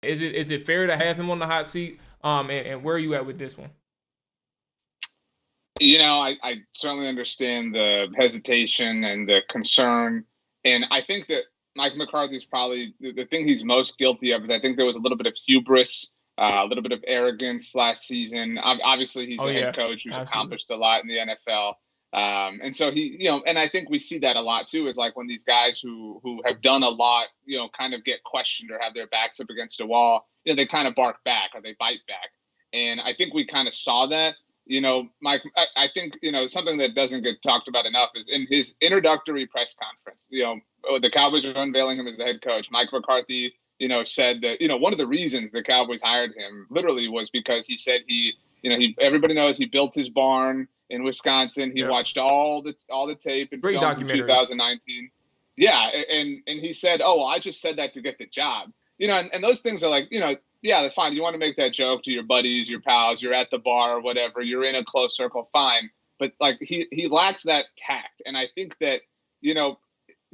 Is it fair to have him on the hot seat? And where are you at with this one? I certainly understand the hesitation and the concern. And I think that Mike McCarthy is probably the thing he's most guilty of is I think there was a little bit of hubris, a little bit of arrogance last season. Obviously, he's Oh a head yeah, coach who's absolutely. accomplished a lot in the NFL. And so and I think we see that a lot too, is like when these guys who have done a lot, kind of get questioned or have their backs up against a wall, they kind of bark back or they bite back. And I think we kind of saw that. Mike, I think, something that doesn't get talked about enough is in his introductory press conference, the Cowboys are unveiling him as the head coach. Mike McCarthy, said that, one of the reasons the Cowboys hired him literally was because he said everybody knows he built his barn in Wisconsin. He Yeah, watched all the tape and great film from documentary. 2019. Yeah. And he said, oh, well, I just said that to get the job, and those things are like, yeah, that's fine. You want to make that joke to your buddies, your pals, you're at the bar or whatever, you're in a close circle, fine. But like he lacks that tact. And I think that,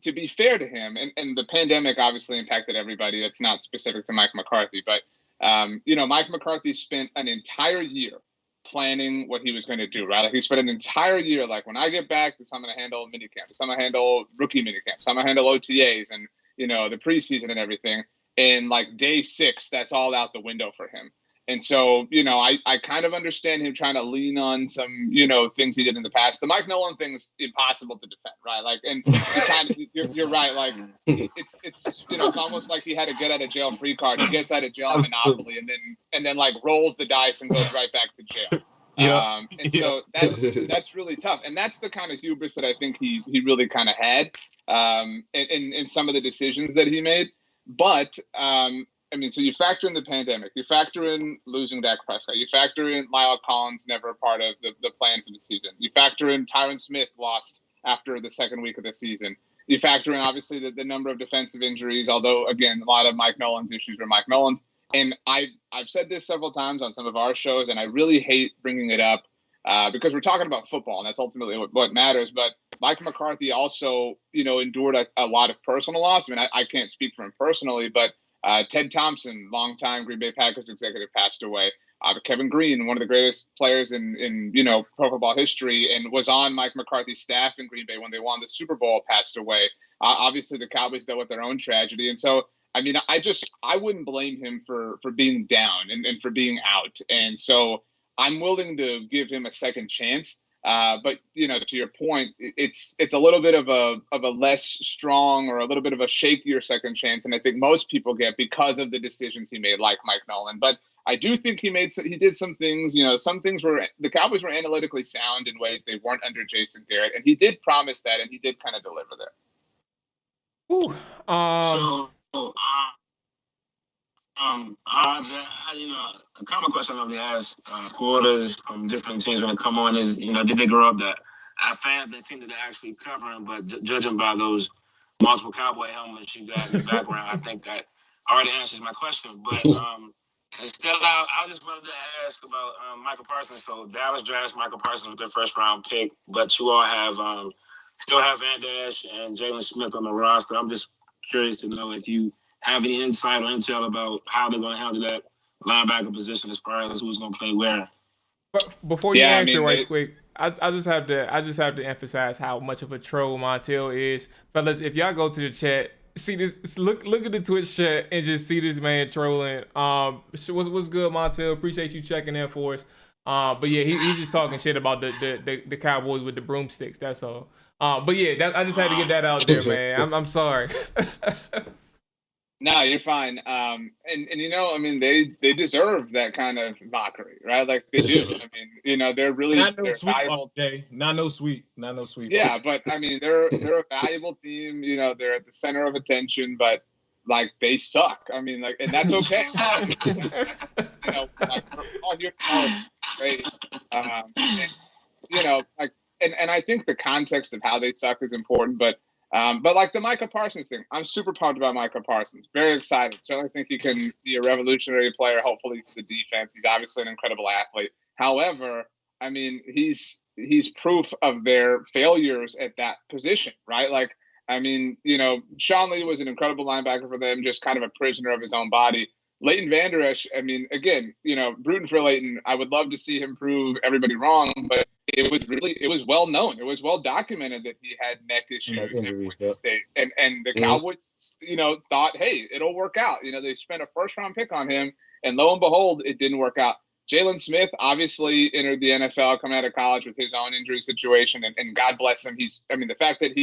to be fair to him, and the pandemic obviously impacted everybody. That's not specific to Mike McCarthy, but Mike McCarthy spent an entire year planning what he was going to do, right? Like he spent an entire year, like when I get back, this I'm going to handle minicamp, this I'm going to handle rookie minicamps, I'm going to handle OTAs and the preseason and everything. And like day 6, that's all out the window for him. And so, I kind of understand him trying to lean on some, things he did in the past. The Mike Nolan thing's impossible to defend, right? Like, and you're right. Like, it's almost like he had a get out of jail free card. He gets out of jail at Absolutely. Monopoly, and then like rolls the dice and goes right back to jail. Yeah. And Yeah. so that's really tough, and that's the kind of hubris that I think he really kind of had in some of the decisions that he made. But I mean, so you factor in the pandemic, you factor in losing Dak Prescott, you factor in Lyle Collins never a part of the plan for the season, you factor in Tyron Smith lost after the second week of the season, you factor in obviously the number of defensive injuries, although again a lot of Mike Nolan's issues were Mike Nolan's. And I've said this several times on some of our shows, and I really hate bringing it up because we're talking about football, and that's ultimately what matters. But Mike McCarthy also, endured a lot of personal loss. I mean, I can't speak for him personally, but Ted Thompson, longtime Green Bay Packers executive, passed away. Kevin Green, one of the greatest players in pro football history, and was on Mike McCarthy's staff in Green Bay when they won the Super Bowl, passed away. Obviously, the Cowboys dealt with their own tragedy, and so I mean, I wouldn't blame him for being down and for being out, and so I'm willing to give him a second chance. But to your point, it's a little bit of a less strong or a little bit of a shakier second chance, and I think most people get because of the decisions he made, like Mike Nolan. But I do think he did some things. Some things were the Cowboys were analytically sound in ways they weren't under Jason Garrett, and he did promise that, and he did kind of deliver there. Ooh, um, So, a common question I love to ask quarters from different teams when they come on is, did they grow up that a fan of the team that they're actually covering? But judging by those multiple cowboy helmets you got in the background, I think that already answers my question. But instead, I just wanted to ask about Michael Parsons. So Dallas drafts Michael Parsons with their first round pick, but you all have still have Van Dash and Jalen Smith on the roster. I'm just curious to know if you have any insight or intel about how they're going to handle that linebacker position as far as who's going to play where. but before you Yeah, I answer mean, right quick, I just have to emphasize how much of a troll Montel is, fellas. If y'all go to the chat, see this, look at the Twitch chat and just see this man trolling. What's good, Montel? Appreciate you checking in for us. But yeah, he's just talking shit about the Cowboys with the broomsticks. That's all. But yeah, I just had to get that out there, man. I'm sorry. No, you're fine. And I mean, they deserve that kind of mockery, right? Like they do. I mean, they're Not no they're sweet, valuable. RJ. Not no sweet. Not no sweet. Yeah, but I mean, they're a valuable team. They're at the center of attention, but like they suck. I mean, like, and that's okay. Like we're all here to great. And, like, and I think the context of how they suck is important, but like the Micah Parsons thing, I'm super pumped about Micah Parsons. Very excited. Certainly think he can be a revolutionary player, hopefully for the defense. He's obviously an incredible athlete. However, I mean, he's proof of their failures at that position, right? Like, I mean, Sean Lee was an incredible linebacker for them, just kind of a prisoner of his own body. Leighton Vander Esch, I mean, again, rooting for Leighton, I would love to see him prove everybody wrong, but it was well known. It was well documented that he had neck issues at Boise State. And the Cowboys, thought, hey, it'll work out. They spent a first-round pick on him, and lo and behold, it didn't work out. Jalen Smith obviously entered the NFL coming out of college with his own injury situation, and God bless him. The fact that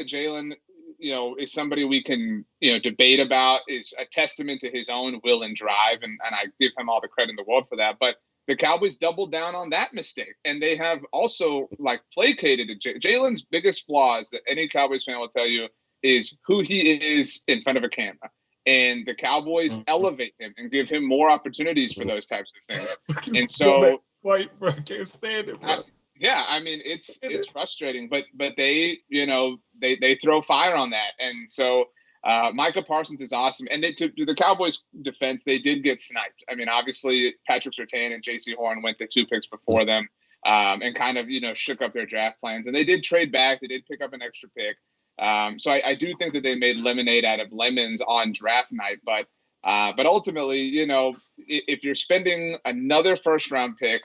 Jalen, is somebody we can, debate about is a testament to his own will and drive, and I give him all the credit in the world for that. But the Cowboys doubled down on that mistake, and they have also placated it. Jalen's biggest flaws that any Cowboys fan will tell you is who he is in front of a camera. And the Cowboys elevate him and give him more opportunities for those types of things. And so, swipe, bro, can't stand it, bro. It's frustrating, but they they throw fire on that, and so Micah Parsons is awesome. And to the Cowboys' defense, they did get sniped. Obviously Patrick Surtain and J.C. Horn went the 2 picks before them, and kind of shook up their draft plans. And they did trade back. They did pick up an extra pick. So I do think that they made lemonade out of lemons on draft night, but ultimately, if you're spending another first-round pick,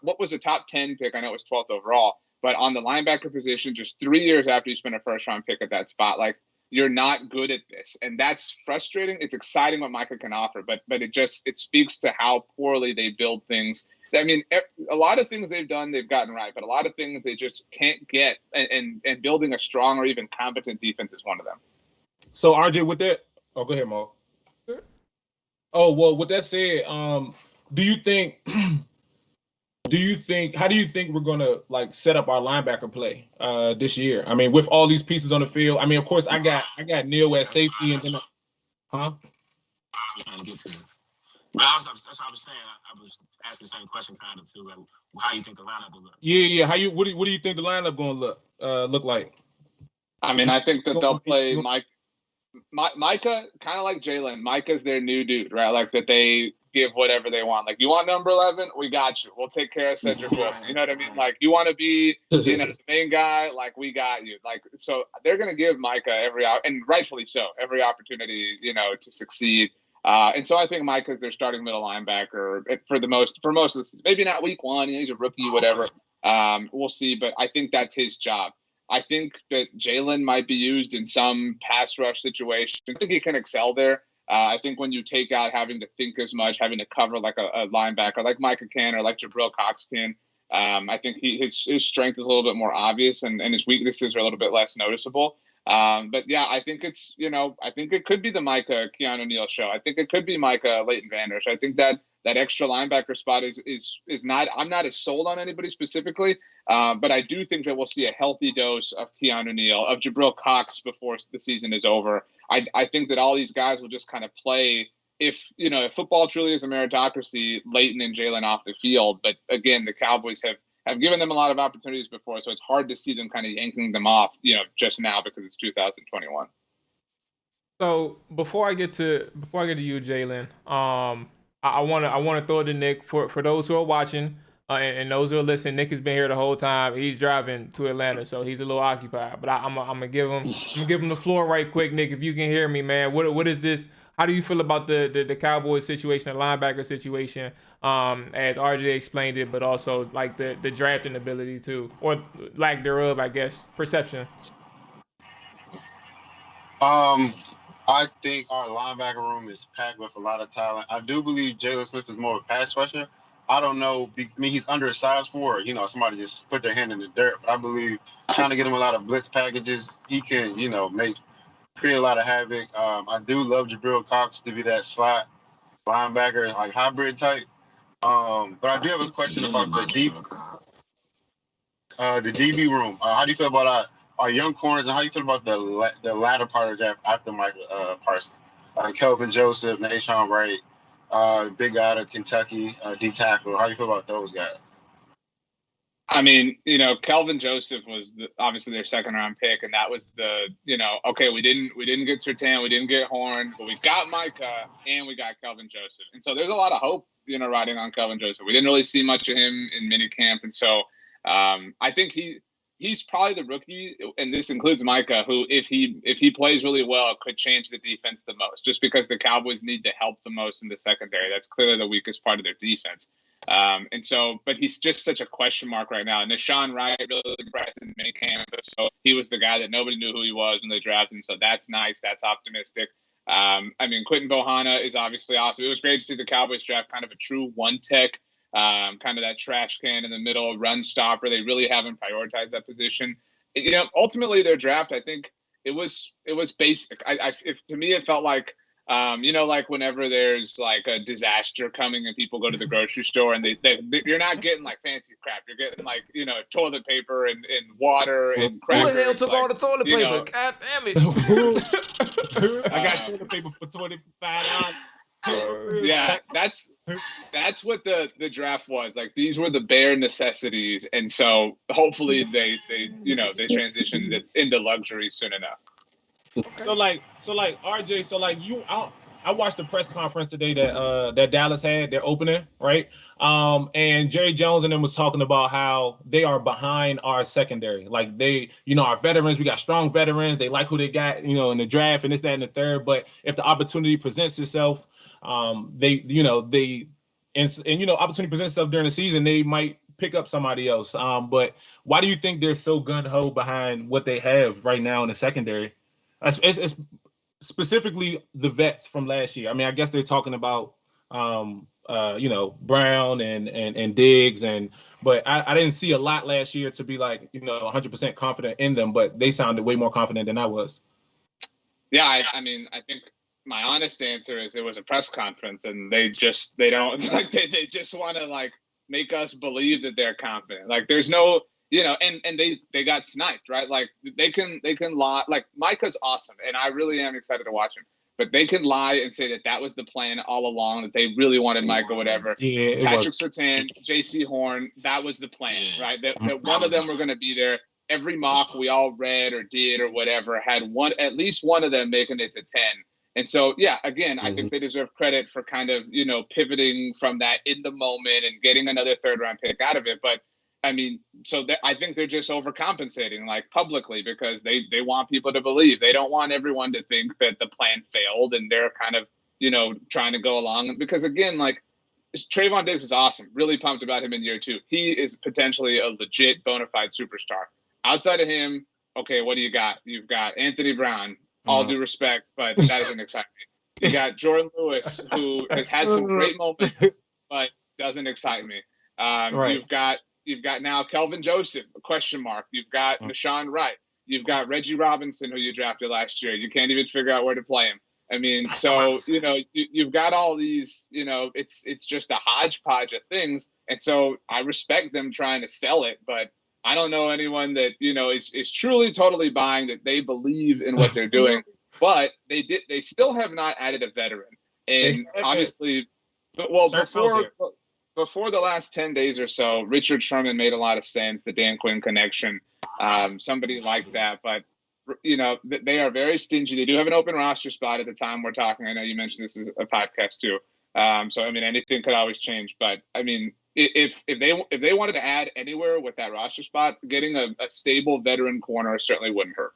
what was a top 10 pick? I know it was 12th overall, but on the linebacker position, just 3 years after you spend a first-round pick at that spot, you're not good at this, and that's frustrating. It's exciting what Micah can offer, but it speaks to how poorly they build things. A lot of things they've done, they've gotten right, but a lot of things they just can't get, and building a strong or even competent defense is one of them. So, RJ, with that, go ahead, Mo. Oh, well, with that said, how do you think we're going to set up our linebacker play this year? With all these pieces on the field. Of course, I got Neal at safety, and then Well, that's what I was saying. I was asking the same question kind of too. How you think the lineup will look? Yeah. What do you think the lineup going to look like? I think that they'll play Micah, kind of like Jalen. Micah's their new dude, right? That they give whatever they want. You want number 11? We got you. We'll take care of Cedric Wilson. You know what I mean? You want to be, the main guy? We got you. So they're going to give Micah and rightfully so, every opportunity, to succeed. And so I think Micah's their starting middle linebacker for most of the season. Maybe not week 1. He's a rookie, whatever. We'll see. But I think that's his job. I think that Jalen might be used in some pass rush situation. I think he can excel there. I think when you take out having to think as much, having to cover like a linebacker, like Micah can or like Jabril Cox can, I think his strength is a little bit more obvious and his weaknesses are a little bit less noticeable. But yeah, I think I think it could be the Micah Keanu Neal show. I think it could be Micah Leighton Vander Esch. I think that extra linebacker spot is not. I'm not as sold on anybody specifically, but I do think that we'll see a healthy dose of Keanu Neal, of Jabril Cox before the season is over. I think that all these guys will just kind of play. If football truly is a meritocracy, Leighton and Jalen off the field. But again, the Cowboys have given them a lot of opportunities before, so it's hard to see them kind of yanking them off, just now because it's 2021. So before I get to you, Jalen, I want to throw it to Nick for those who are watching and those who are listening. Nick has been here the whole time. He's driving to Atlanta, so he's a little occupied. But I'm gonna give him the floor right quick, Nick. If you can hear me, man, what is this? How do you feel about the Cowboys situation, the linebacker situation, as RJ explained it, but also the drafting ability too, or lack thereof, I guess, perception? I think our linebacker room is packed with a lot of talent. I do believe Jalen Smith is more of a pass rusher. I don't know. He's undersized for somebody just put their hand in the dirt. But I believe trying to get him a lot of blitz packages, he can, create a lot of havoc. I do love Jabril Cox to be that slot linebacker, hybrid type. But I do have a question about the DB room. How do you feel about our young corners, and how do you feel about the latter part of the draft after Mike Parsons? Kelvin Joseph, Nashawn Wright, big guy out of Kentucky, D tackle. How do you feel about those guys? Kelvin Joseph was obviously their second round pick, and that was okay, we didn't get Surtain, we didn't get Horn, but we got Micah and we got Kelvin Joseph. And so there's a lot of hope, riding on Kelvin Joseph. We didn't really see much of him in minicamp, and so I think he's probably the rookie, and this includes Micah, who if he plays really well, could change the defense the most. Just because the Cowboys need to help the most in the secondary, that's clearly the weakest part of their defense. And so, but he's just such a question mark right now. And Nashawn Wright really impressed in minicamp, so he was the guy that nobody knew who he was when they drafted him. So that's nice. That's optimistic. I mean, Quentin Bohanna is obviously awesome. It was great to see the Cowboys draft kind of a true one-tech, kind of that trash can in the middle, run stopper. They really haven't prioritized that position. Ultimately their draft, I think it was basic. To me, it felt like, like whenever there's like a disaster coming and people go to the grocery store and you're not getting like fancy crap. You're getting like, toilet paper and water and crackers. Who the hell took all the toilet paper? God damn it. I got toilet paper for $25. Yeah, that's what the draft was. Like, these were the bare necessities, and so hopefully they transitioned it into luxury soon enough. Okay. So like RJ, I watched the press conference today that Dallas had, their opening, right? And Jerry Jones and them was talking about how they are behind our secondary. Like, they, our veterans, we got strong veterans. They like who they got, in the draft and this, that, and the third. But if the opportunity presents itself, opportunity presents itself during the season, they might pick up somebody else. But why do you think they're so gun-ho behind what they have right now in the secondary? It's specifically the vets from last year. I mean, I guess they're talking about, Brown and Diggs, but I didn't see a lot last year to be like, 100% confident in them, but they sounded way more confident than I was. Yeah, I mean, I think my honest answer is it was a press conference, and they just want to like make us believe that they're confident. Like, there's no, and they got sniped, right? Like, they can lie. Like, Micah's awesome, and I really am excited to watch him. But they can lie and say that was the plan all along, that they really wanted Micah, whatever. Yeah, Patrick Surtain, J.C. Horn, that was the plan, right? That one of them were going to be there. Every mock we all read or did or whatever had at least one of them making it to 10. And so, yeah, again, I think they deserve credit for kind of, pivoting from that in the moment and getting another third-round pick out of it. But, I mean, I think they're just overcompensating, like, publicly, because they want people to believe. They don't want everyone to think that the plan failed and they're kind of, trying to go along. Because, again, like, Trayvon Diggs is awesome. Really pumped about him in year 2. He is potentially a legit bona fide superstar. Outside of him, okay, what do you got? You've got Anthony Brown. All due respect, but that doesn't excite me. You got Jordan Lewis, who has had some great moments, but doesn't excite me. Right. You've got now Kelvin Joseph, a question mark. You've got Nashawn Wright. You've got Reggie Robinson, who you drafted last year. You can't even figure out where to play him. I mean, so, you've got all these, it's just a hodgepodge of things. And so I respect them trying to sell it, but I don't know anyone that, is truly totally buying that they believe in what they're doing. But they still have not added a veteran. And obviously, before the last 10 days or so, Richard Sherman made a lot of sense, the Dan Quinn connection, somebody like that. But, they are very stingy. They do have an open roster spot at the time we're talking. I know you mentioned this is a podcast too. So, I mean, anything could always change. But, I mean, if they wanted to add anywhere with that roster spot, getting a stable veteran corner certainly wouldn't hurt.